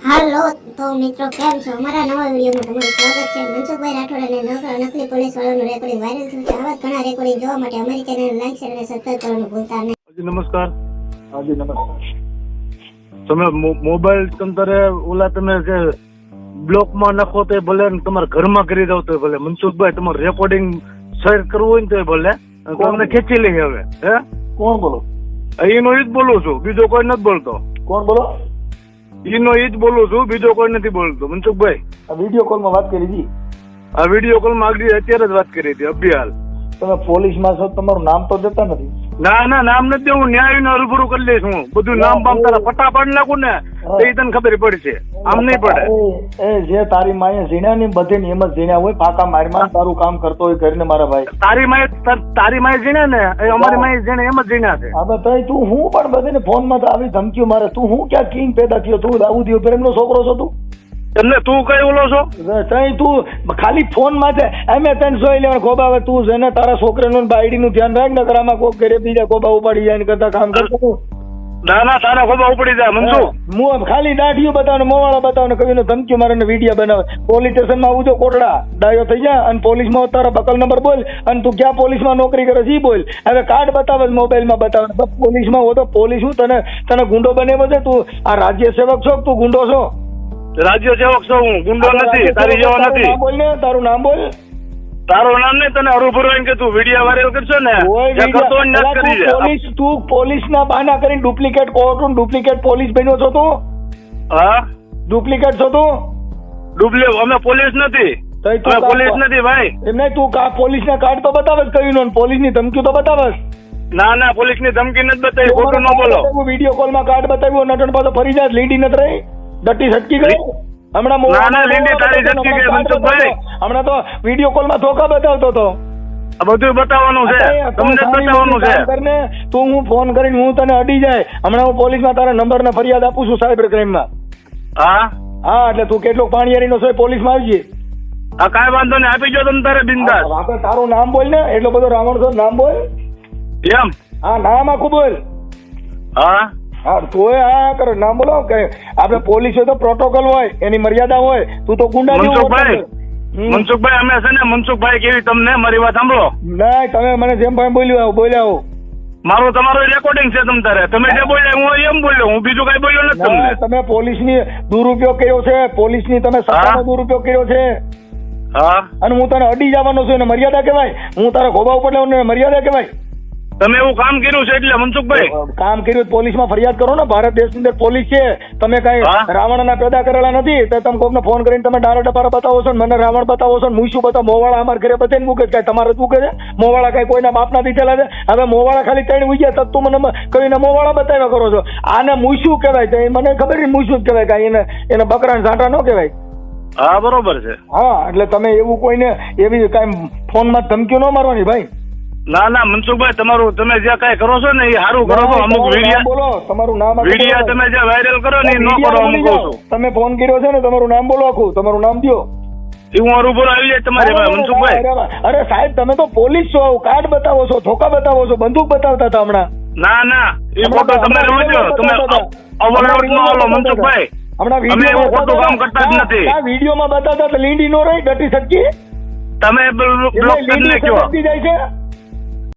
હાલો તો મિત્રો કેમ છો? અમારા નવા વિડીયોમાં તમારું સ્વાગત છે. મનસુખભાઈ રાઠોડ અને નકલી પોલીસ વાળાનું રેકોર્ડિંગ વાયરલ થયું છે. આવા ઘણા રેકોર્ડિંગ જોવા માટે અમારી ચેનલ લાઈક શેર અને સબસ્ક્રાઇબ કરવાનું ભૂલતા નહીં. હાજી નમસ્કાર. હાજી નમસ્કાર. તમે મોબાઈલ તંતરે ઓલા તમે જે બ્લોકમાં નાખો તો ભલે ને તમારા ઘરમાં કરી દો તો ભલે. મનસુખભાઈ તમારું રેકોર્ડિંગ શેર કરવું હોય ને તો ભલે તમને ખેંચી લઈએ હવે. હે કોણ બોલો? એનો ઈ જ બોલું છું, બીજો કોઈ નથી બોલતો. કોણ બોલો? એનો ઈ જ બોલું છું, બીજો કોઈ નથી બોલતો. મનસુખભાઈ આ વિડીયો કોલમાં વાત કરી હતી. આ વિડીયો કોલમાં આગળ અત્યારે જ વાત કરી હતી અભિયાલ. તમે પોલીસમાં છો, તમારું નામ તો દેતા નથી. ના ના નામ નથી દેવું, ન્યાય નો રૂબરૂ કરી લઈશ હું. બધું નામ બામ તારા પટ્ટા પાડી નાખું ને તો એ તને ખબર પડશે. આમ નહીં પડે. એ જે તારી માએ ઝીણ્યા ને બધે નિયમ જ ઝીણ્યા હોય. ફાકા મારમાં તારું કામ કરતો હોય કરીને મારા ભાઈ. તારી માએ જીણે ને એ અમારી માએ જીણે એમ જ જીણ્યા છે. હવે તઈ તું હું પણ બધે ફોનમાં તો આવી ધમકીઓ મારે. તું હું ક્યાં કિંગ પેદા થયો? તું દાઉદ પ્રેમનો છોકરો છો તું? એટલે તું કઈ ઓલો છો? તઈ તું ખાલી ફોન માં છે એમે તને જોઈ લેવાનું. ખોબા હવે તું છે ને તારા છોકરાનું બાયડી નું ધ્યાન રાખ ને આમાં કોઈ ઘરે બીજા ખોબા ઉપાડી જાય કરતા કામ કરતો. ના ના તારા ખોબા ઉપડી જાય મનસુખ. હું ખાલી દાઢીઓ બતાવે મોવાળા બતાવે કવિનો ધમકીઓ મારે ને વિડીયો બનાવે. પોલીસ સ્ટેશન માં આવજો કોટડા ડાયો થઈ જાય અને પોલીસ માં તારા બકલ નંબર બોલ અને તું ક્યાં પોલીસ માં નોકરી કરે છે ઈ બોલ. હવે કાર્ડ બતાવે મોબાઈલ માં બતાવે. પોલીસ માં હો તો પોલીસ હું તને ગુંડો બનેવો છે? તું આ રાજ્ય સેવક છો? તું ગુંડો છો? રાજ્ય સેવક છો હું, ગુંડો નથી. તારી જેવો નથી. બોલ ને તારું નામ બોલ. તારું નામ નહીં, તને હરુભરું કે તું વિડીયો વાયરલ કરશો ને તું પોલીસ ના બહાના કરીને ડુપ્લિકેટ કોર્ટ ડુપ્લિકેટ પોલીસ બન્યો છો તું? હા ડુપ્લિકેટ છો તું? અમે પોલીસ નથી, પોલીસ નથી ભાઈ. એમ નહીં, તું પોલીસ ના કાર્ડ તો બતાવે કયું? પોલીસ ની ધમકી તો બતાવે? ના ના પોલીસ ની ધમકી નથી બતાવી, ખોટું ન બોલો. વિડીયો કોલ માં કાર્ડ બતાવ્યું નટણ પાછો ફરી જાય લીડી નથી રહી ડટી છટકી ગઈ હમણાં. હમણાં તો વિડીયો કોલ માં ધોકા બતાવતો હતો. બધું બતાવવાનું છે, તમને બતાવવાનું છે. તું હું ફોન કરીને હું તને અડી જાય હમણાં હું પોલીસ માં તારા નંબર ને ફરિયાદ આપું છું સાયબર ક્રાઇમ માં. હા હા એટલે તું કેટલો પાણીયારી નો છો પોલીસ માં આવજે. હા કાંઈ વાંધો નહીં, આપી જો તમે તારે બિંદાસ. આપણે તારું નામ બોલ ને, એટલો બધો રાવણ છો નામ બોલ. એમ? હા નામ આખું બોલ. હા હા તોય હા કરે નામ બોલો. કે આપડે પોલીસ હોય તો પ્રોટોકોલ હોય, એની મર્યાદા હોય. તું તો ગુંડા મનસુખભાઈ અમે છે ને મનસુખભાઈ કેવી તમને મારી વાત સાંભળો. ના તમે મને જેમ ભાઈ બોલ્યા મારું તમારું રેકોર્ડિંગ છે તમ તારે. તમે જે બોલ્યા હું એમ બોલ્યો, હું બીજું કઈ બોલ્યો નથી તમને. તમે પોલીસ ની દુરુપયોગ કર્યો છે, પોલીસ ની તમે સત્તાનો દુરુપયોગ કર્યો છે. હા અને હું તને અડી જવાનો છું એને મર્યાદા કહેવાય? હું તારા ખોબા ઉપર લેવાનું મર્યાદા કહેવાય? તમે એવું કામ કર્યું છે એટલે મનસુખભાઈ કામ કર્યું પોલીસ માં ફરિયાદ કરો ને. ભારત દેશની અંદર પોલીસ છે. તમે કઈ રાવણ ના પેદા કરેલા નથી. તમે કોઈને ફોન કરીને તમે ડારા ડપારા બતાવો છો, મને રાવણ બતાવો છો, મૂછું બતાવો. મોવાળા અમારા ઘરે બધે મૂકે છે, તમારે મૂકે છે? મોવાળા કઈ કોઈના બાપ ના દીધેલા છે? હવે મોવાળા ખાલી ત્રણ ઉગ્યા તો તું મને કઈને મોવાળા બતાવ્યા કરો છો. આને મૂછું કહેવાય. મને ખબર નહીં મૂછું જ કહેવાય, કઈ એને બકરા ઝાંટા ન કહેવાય. હા બરોબર છે. હા એટલે તમે એવું કોઈને એવી કઈ ફોન માં ધમકીઓ ન મારવાની ભાઈ. ના ના મનસુખભાઈ તમારું તમે જે કઈ કરો છો ને એ સારું કરો છો. અમુક વિડીયો બોલો, તમારું નામ વિડીયો તમે જે વાયરલ કરો ને એ ન કરો. અમુક કહું છું તમે ફોન કર્યો છે ને, તમારું નામ બોલો આખું, તમારું નામ દો. હું હરુભર આવી જાય તમારી પાસે મનસુખભાઈ. અરે સાહેબ તમે તો પોલીસ છો, કાર્ડ બતાવો છો, ધોકા બતાવો છો, બંદૂક બતાવતા હતા હમણાં. ના ના એ ફોટો તમે રોજો, તમે અવલોડ ન લો મનસુખભાઈ. હમણાં વિડીયો માં બતાવતા લીંડી નો રહી ડટી સટકી. તમે બ્લોક કરી નાખ્યો. જાય છે